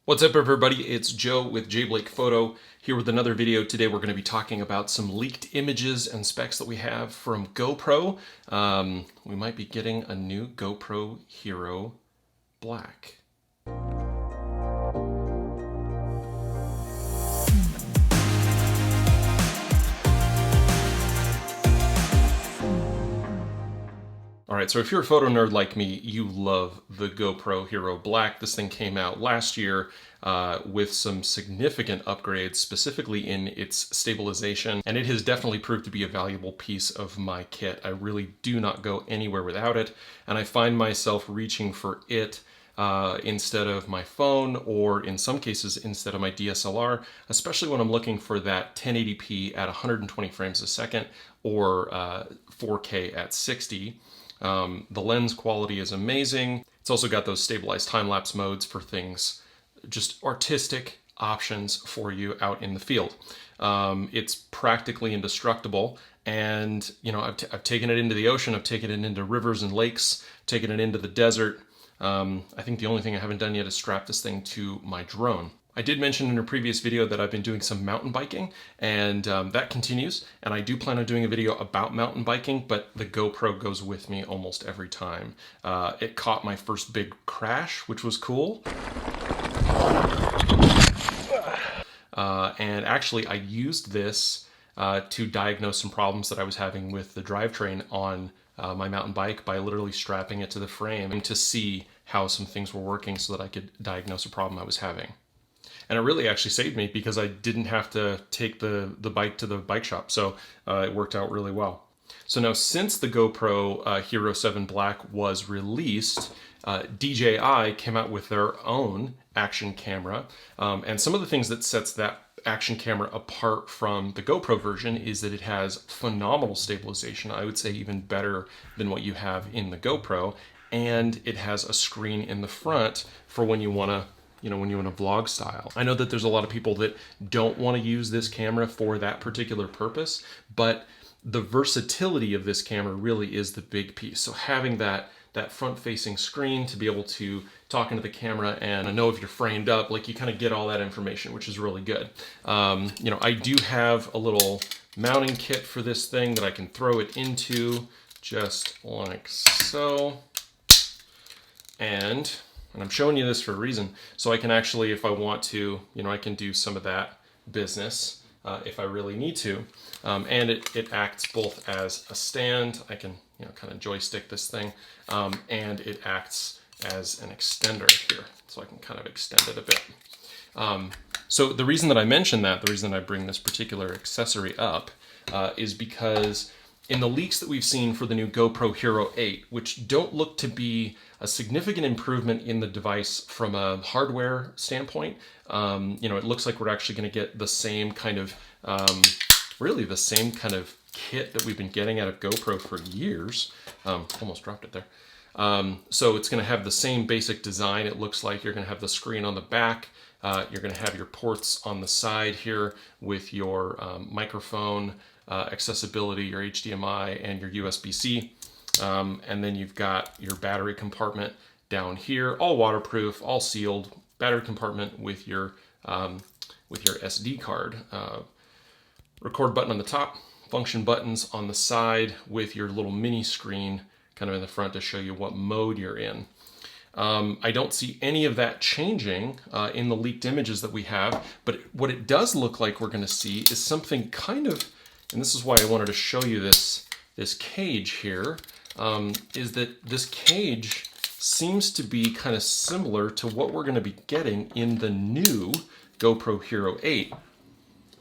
What's up, everybody? It's Joe with J Blake Photo here with another video. Today we're going to be talking about some leaked images and specs that we have from GoPro. We might be getting a new GoPro Hero Black. Alright, so if you're a photo nerd like me, you love the GoPro Hero Black. This thing came out last year with some significant upgrades, specifically in its stabilization, and it has definitely proved to be a valuable piece of my kit. I really do not go anywhere without it, and I find myself reaching for it instead of my phone, or in some cases instead of my DSLR, especially when I'm looking for that 1080p at 120 frames a second or 4K at 60. The lens quality is amazing. It's also got those stabilized time-lapse modes for things, just artistic options for you out in the field. It's practically indestructible, and you know, I've taken it into the ocean, I've taken it into rivers and lakes, taken it into the desert. I think the only thing I haven't done yet is strap this thing to my drone. I did mention in a previous video that I've been doing some mountain biking, and that continues, and I do plan on doing a video about mountain biking, but the GoPro goes with me almost every time. It caught my first big crash, which was cool. And actually I used this to diagnose some problems that I was having with the drivetrain on my mountain bike by literally strapping it to the frame to see how some things were working so that I could diagnose a problem I was having. And it really actually saved me because I didn't have to take the bike to the bike shop, so it worked out really well. So now, since the GoPro Hero 7 Black was released, DJI came out with their own action camera, and some of the things that sets that action camera apart from the GoPro version is that it has phenomenal stabilization. I would say even better than what you have in the GoPro, and it has a screen in the front for when you want to when you're in a vlog style. I know that there's a lot of people that don't want to use this camera for that particular purpose, but the versatility of this camera really is the big piece. So having that front-facing screen to be able to talk into the camera and know if you're framed up, like you kind of get all that information, which is really good. I do have a little mounting kit for this thing that I can throw it into just like so. And I'm showing you this for a reason, so I can actually, if I want to, I can do some of that business if I really need to. And it acts both as a stand. I can, kind of joystick this thing, and it acts as an extender here, so I can kind of extend it a bit. So the reason that I mention that, the reason I bring this particular accessory up, is because in the leaks that we've seen for the new GoPro Hero 8, which don't look to be a significant improvement in the device from a hardware standpoint, it looks like we're actually going to get the same kind of, really the same kind of kit that we've been getting out of GoPro for years. Almost dropped it there. So it's going to have the same basic design. It looks like you're going to have the screen on the back. You're going to have your ports on the side here with your microphone, accessibility, your HDMI, and your USB-C. And then you've got your battery compartment down here, all waterproof, all sealed. Battery compartment with your SD card. Record button on the top, function buttons on the side with your little mini screen kind of in the front to show you what mode you're in. I don't see any of that changing in the leaked images that we have, but what it does look like we're going to see is something kind of, and this is why I wanted to show you this cage here, is that this cage seems to be kind of similar to what we're going to be getting in the new GoPro Hero 8,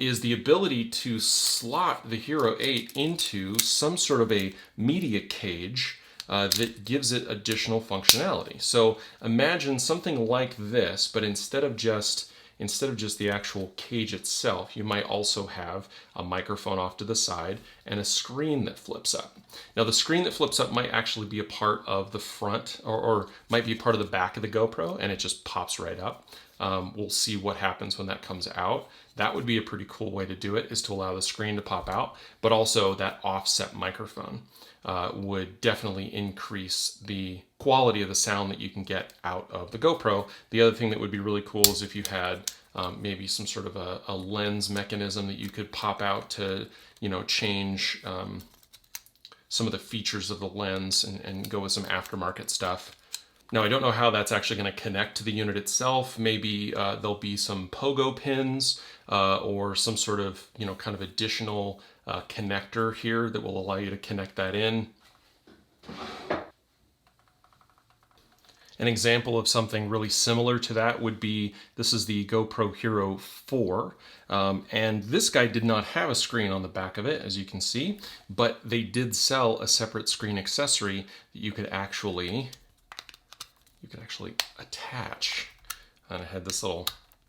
is the ability to slot the Hero 8 into some sort of a media cage that gives it additional functionality. So imagine something like this, but instead of just the actual cage itself, you might also have a microphone off to the side and a screen that flips up. Now the screen that flips up might actually be a part of the front, or might be part of the back of the GoPro, and it just pops right up. we'll see what happens when that comes out. That would be a pretty cool way to do it, is to allow the screen to pop out, but also that offset microphone would definitely increase the quality of the sound that you can get out of the GoPro. The other thing that would be really cool is if you had maybe some sort of a lens mechanism that you could pop out to, you know, change some of the features of the lens and go with some aftermarket stuff. Now, I don't know how that's actually going to connect to the unit itself. Maybe there'll be some pogo pins or some sort of, you know, kind of additional connector here that will allow you to connect that in. An example of something really similar to that would be, this is the GoPro Hero 4, and this guy did not have a screen on the back of it, as you can see, but they did sell a separate screen accessory that you could actually attach. And I had this little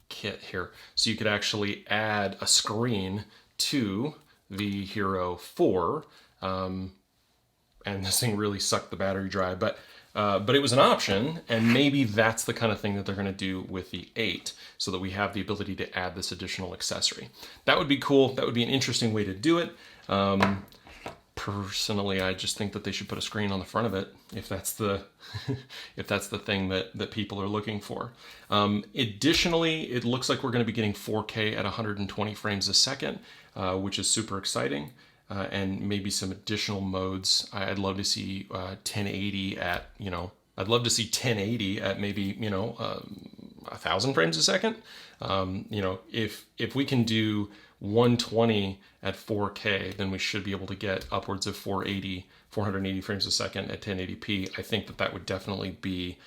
kit here, so you could actually add a screen to the Hero 4, and this thing really sucked the battery dry, but it was an option, and maybe that's the kind of thing that they're going to do with the 8, so that we have the ability to add this additional accessory. That would be cool. That would be an interesting way to do it. Personally, I just think that they should put a screen on the front of it, if that's the if that's the thing that people are looking for. Additionally, it looks like we're going to be getting 4K at 120 frames a second, which is super exciting. And maybe some additional modes. I'd love to see 1080 at, you know, I'd love to see 1080 at maybe, you know, 1,000 frames a second. You know, if we can do 120 at 4K, then we should be able to get upwards of 480 frames a second at 1080p. I think that would definitely be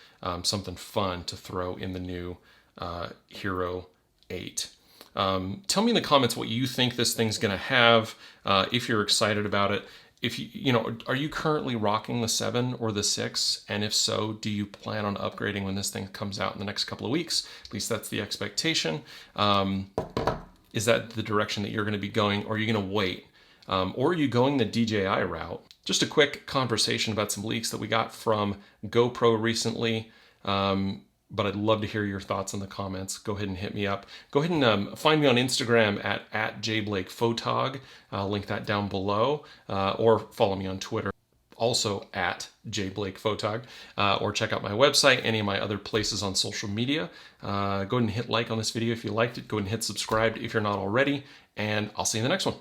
something fun to throw in the new Hero 8. Tell me in the comments what you think this thing's going to have, if you're excited about it. If you know, are you currently rocking the 7 or the 6? And if so, do you plan on upgrading when this thing comes out in the next couple of weeks? At least that's the expectation. Is that the direction that you're going to be going, or are you going to wait? Or are you going the DJI route? Just a quick conversation about some leaks that we got from GoPro recently. But I'd love to hear your thoughts in the comments. Go ahead and hit me up. Go ahead and find me on Instagram at jblakephotog. I'll link that down below. Or follow me on Twitter, also at jblakephotog. Or check out my website, any of my other places on social media. Go ahead and hit like on this video if you liked it. Go ahead and hit subscribe if you're not already. And I'll see you in the next one.